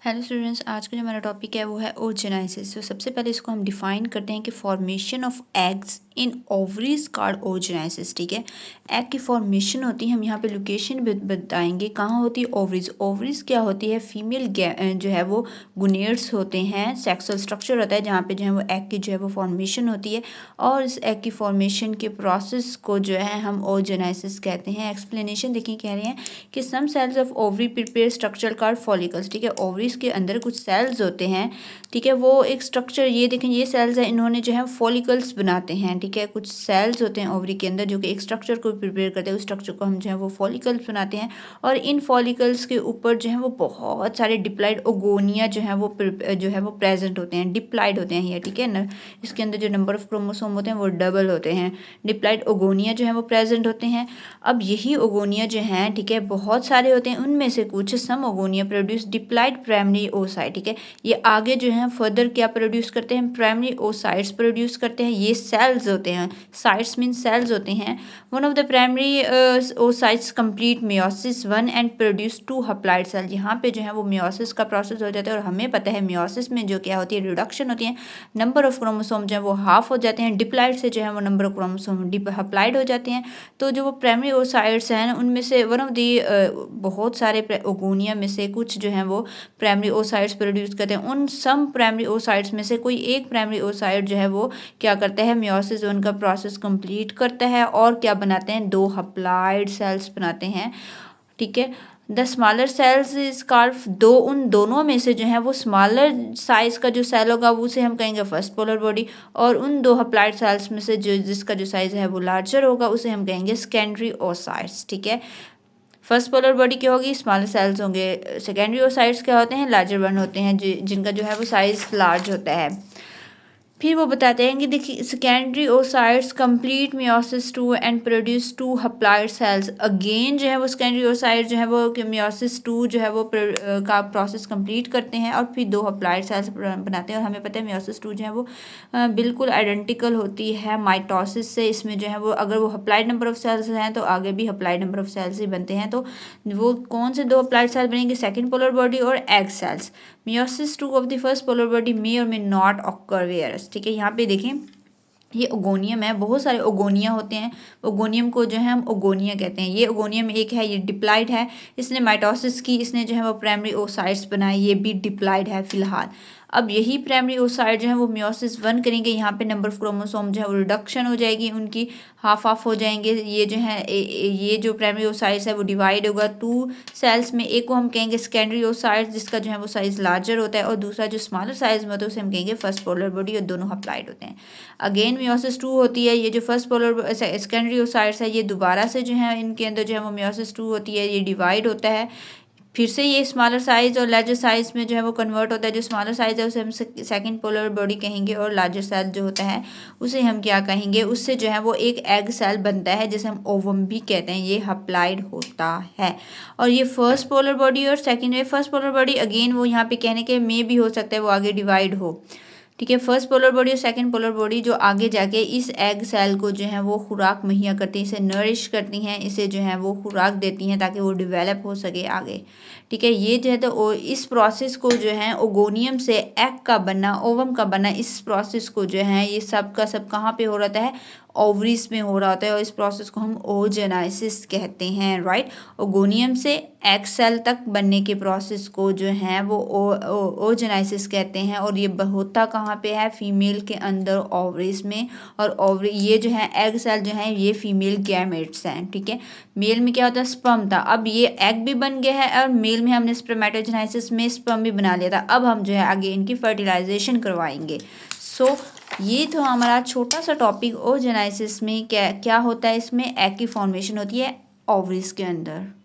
Hello students, आज का जो हमारा टॉपिक है वो है ओजेनाइसिस। तो सबसे पहले इसको हम डिफाइन करते हैं कि formation of eggs in ovaries called oogenesis. ठीक है, एग की फॉर्मेशन होती है, हम यहाँ पे लोकेशन बताएंगे कहाँ होती है। ओवरीज, ओवरीज क्या होती है? फीमेल जो है वो गुनेड्स होते हैं, सेक्सुअल स्ट्रक्चर होता है जहाँ पे जो है वो एग की जो है वो फॉर्मेशन होती है, और इस एग की फॉर्मेशन के प्रोसेस को जो है हम ओजेनाइसिस कहते हैं। एक्सप्लेनेशन देखिए, कह रहे हैं कि some cells of ovary prepare structure called follicles. ठीक है, ओवरीज के अंदर कुछ सेल्स होते हैं, ठीक है, वो एक स्ट्रक्चर, ये देखें ये सेल्स है, इन्होंने जो है फॉलिकल्स बनाते हैं। ठीक है, कुछ सेल्स होते हैं ओवरी के अंदर जो कि एक स्ट्रक्चर को प्रिपेयर करते हैं, उस स्ट्रक्चर को हम जो है वो फॉलिकल्स बनाते हैं। और इन फॉलिकल्स के ऊपर जो है वो बहुत सारे डिप्लाइड ओगोनिया जो है वो प्रेजेंट होते हैं, डिप्लाइड होते हैं ये। ठीक है ना, इसके अंदर जो नंबर ऑफ क्रोमोसोम होते हैं वो डबल होते हैं, डिप्लाइड ओगोनिया जो है वो प्रेजेंट होते हैं। अब यही ओगोनिया जो हैं, ठीक है, बहुत सारे होते हैं, उनमें से कुछ some oogonia produce diploid primary oocyte. ठीक है, ये आगे जो है फर्दर क्या प्रोड्यूस करते हैं? प्राइमरी ओसाइट्स प्रोड्यूस करते हैं। ये सेल्स होते हैं, साइट्स मीन सेल्स होते हैं। One of the primary oocytes complete meiosis 1 and produce 2 haploid cell. यहाँ पे जो है वो मियोसिस का प्रोसेस हो जाता है, और हमें पता है मियोसिस में जो क्या होती है, रिडक्शन होती है, नंबर ऑफ क्रोमोसोम जो है वो हाफ हो जाते हैं। डिप्लाइड से जो है वो नंबर ऑफ क्रोमोसोम हप्लाइड हो जाते हैं। तो जो वो प्राइमरी ओसाइट्स हैं उनमें से वन ऑफ दी बहुत सारे ओगोनिया में से कुछ जो हैं वो प्राइमरी ओसाइट्स प्रोड्यूस करते हैं। उन सम प्राइमरी ओसाइट्स में से कोई एक प्राइमरी ओसाइट जो है वो क्या करता है? मियोसिस उनका प्रोसेस कंप्लीट करता है, और क्या बनाते हैं? 2 हप्लाइड सेल्स बनाते हैं। ठीक है, the smaller cells is called, उन दोनों में से जो है वो स्मॉलर साइज का जो सेल होगा वो उसे हम कहेंगे फर्स्ट पोलर बॉडी, और उन 2 हप्लाइड सेल्स में से जिसका जो साइज है वो लार्जर होगा उसे हम कहेंगे सेकेंडरी ओसाइट्स। ठीक है, फर्स्ट पोलर बॉडी क्या होगी? स्मॉलर सेल्स होंगे। सेकेंडरी ओसाइट्स क्या होते हैं? लार्जर वन होते हैं, जिनका जो है वो साइज लार्ज होता है। फिर वो बताते हैं कि देखिए, secondary oocytes complete meiosis 2 and produce 2 haploid cells. Again जो है वो सेकेंडरी ओसाइट जो है वो मियोसिस 2 जो है वो का प्रोसेस कंप्लीट करते हैं, और फिर 2 हप्लाइड सेल्स बनाते हैं। और हमें पता है मियोसिस 2 जो है वो बिल्कुल आइडेंटिकल होती है माइटोसिस से। इसमें जो है वो अगर वो हप्लाइड नंबर ऑफ सेल्स हैं तो आगे भी हप्लाइड नंबर ऑफ सेल्स ही बनते हैं। तो वो कौन से 2 हप्लाइड सेल्स बनेंगे? सेकेंड पोलर बॉडी और egg cells. Meiosis 2 of the first polar body मे और मे नॉट ऑकर वेयरस। ठीक है, यहाँ पे देखें ये ओगोनियम है, बहुत सारे ओगोनिया होते हैं। ओगोनियम को जो है हम ओगोनिया कहते हैं। ये ओगोनियम एक है, ये डिप्लाइड है, इसने माइटोसिस की, इसने जो है वो प्राइमरी ओसाइट्स बनाए, ये भी डिप्लाइड है फिलहाल। अब यही प्राइमरी ओसाइट जो है वो मियोसिस 1 करेंगे, यहाँ पे नंबर ऑफ क्रोमोसोम जो है वो रिडक्शन हो जाएगी, उनकी हाफ हाफ हो जाएंगे। ये जो है ये जो प्राइमरी ओसाइट्स है वो डिवाइड होगा 2 सेल्स में। एक को हम कहेंगे सेकेंडरी ओसाइट्स जिसका जो है वो साइज लार्जर होता है, और दूसरा जो स्मॉलर साइज में होता है उसे हम कहेंगे फर्स्ट पोलर बॉडी, और दोनों हप्लाइड होते हैं। अगेन मियोसिस 2 होती है, ये जो फर्स्ट पोलर सेकेंडरी ओसाइट्स है ये दोबारा से जो है इनके अंदर जो है वो मियोसिस 2 होती है, ये डिवाइड होता है, फिर से ये स्मॉलर साइज और लार्जर साइज में जो है वो कन्वर्ट होता है। जो स्मॉलर साइज है उसे हम सेकंड पोलर बॉडी कहेंगे, और लार्जर सेल जो होता है उसे हम क्या कहेंगे? उससे जो है वो एक एग सेल बनता है जिसे हम ओवम भी कहते हैं, ये हप्लाइड होता है। और ये फर्स्ट पोलर बॉडी और सेकेंड में फर्स्ट पोलर बॉडी अगेन वो यहाँ पे कहने के में भी हो सकता है वो आगे डिवाइड हो। ठीक है, फर्स्ट पोलर बॉडी और सेकंड पोलर बॉडी जो आगे जाके इस एग सेल को जो है वो खुराक मुहैया करती हैं, इसे नरिश करती हैं, इसे जो है वो खुराक देती हैं ताकि वो डेवलप हो सके आगे। ठीक है, ये जो है तो इस प्रोसेस को जो है ओगोनियम से एग का बनना, ओवम का बनना, इस प्रोसेस को जो है ये सब का सब कहाँ पे हो रहा है? ओवरीज में हो रहा होता है, और इस प्रोसेस को हम ओजेनाइसिस कहते हैं। राइट, ओगोनियम से एग सेल तक बनने के प्रोसेस को जो है वो ओजेनाइसिस कहते हैं। और ये होता कहाँ पे है? फीमेल के अंदर ओवरीज में। और ओवरी ये जो है एग सेल जो है ये फीमेल गैमेट्स हैं। ठीक है, मेल में क्या होता है? स्पर्म था, अब ये एग भी बन गया है, और मेल में हमने स्पर्मेटोजेनाइसिस में स्पर्म भी बना लिया था। अब हम जो है आगे इनकी फर्टिलाइजेशन करवाएंगे। सो ये तो हमारा छोटा सा टॉपिक ओजेनाइसिस में क्या क्या होता है। इसमें एग की फॉर्मेशन होती है ओवरीज के अंदर।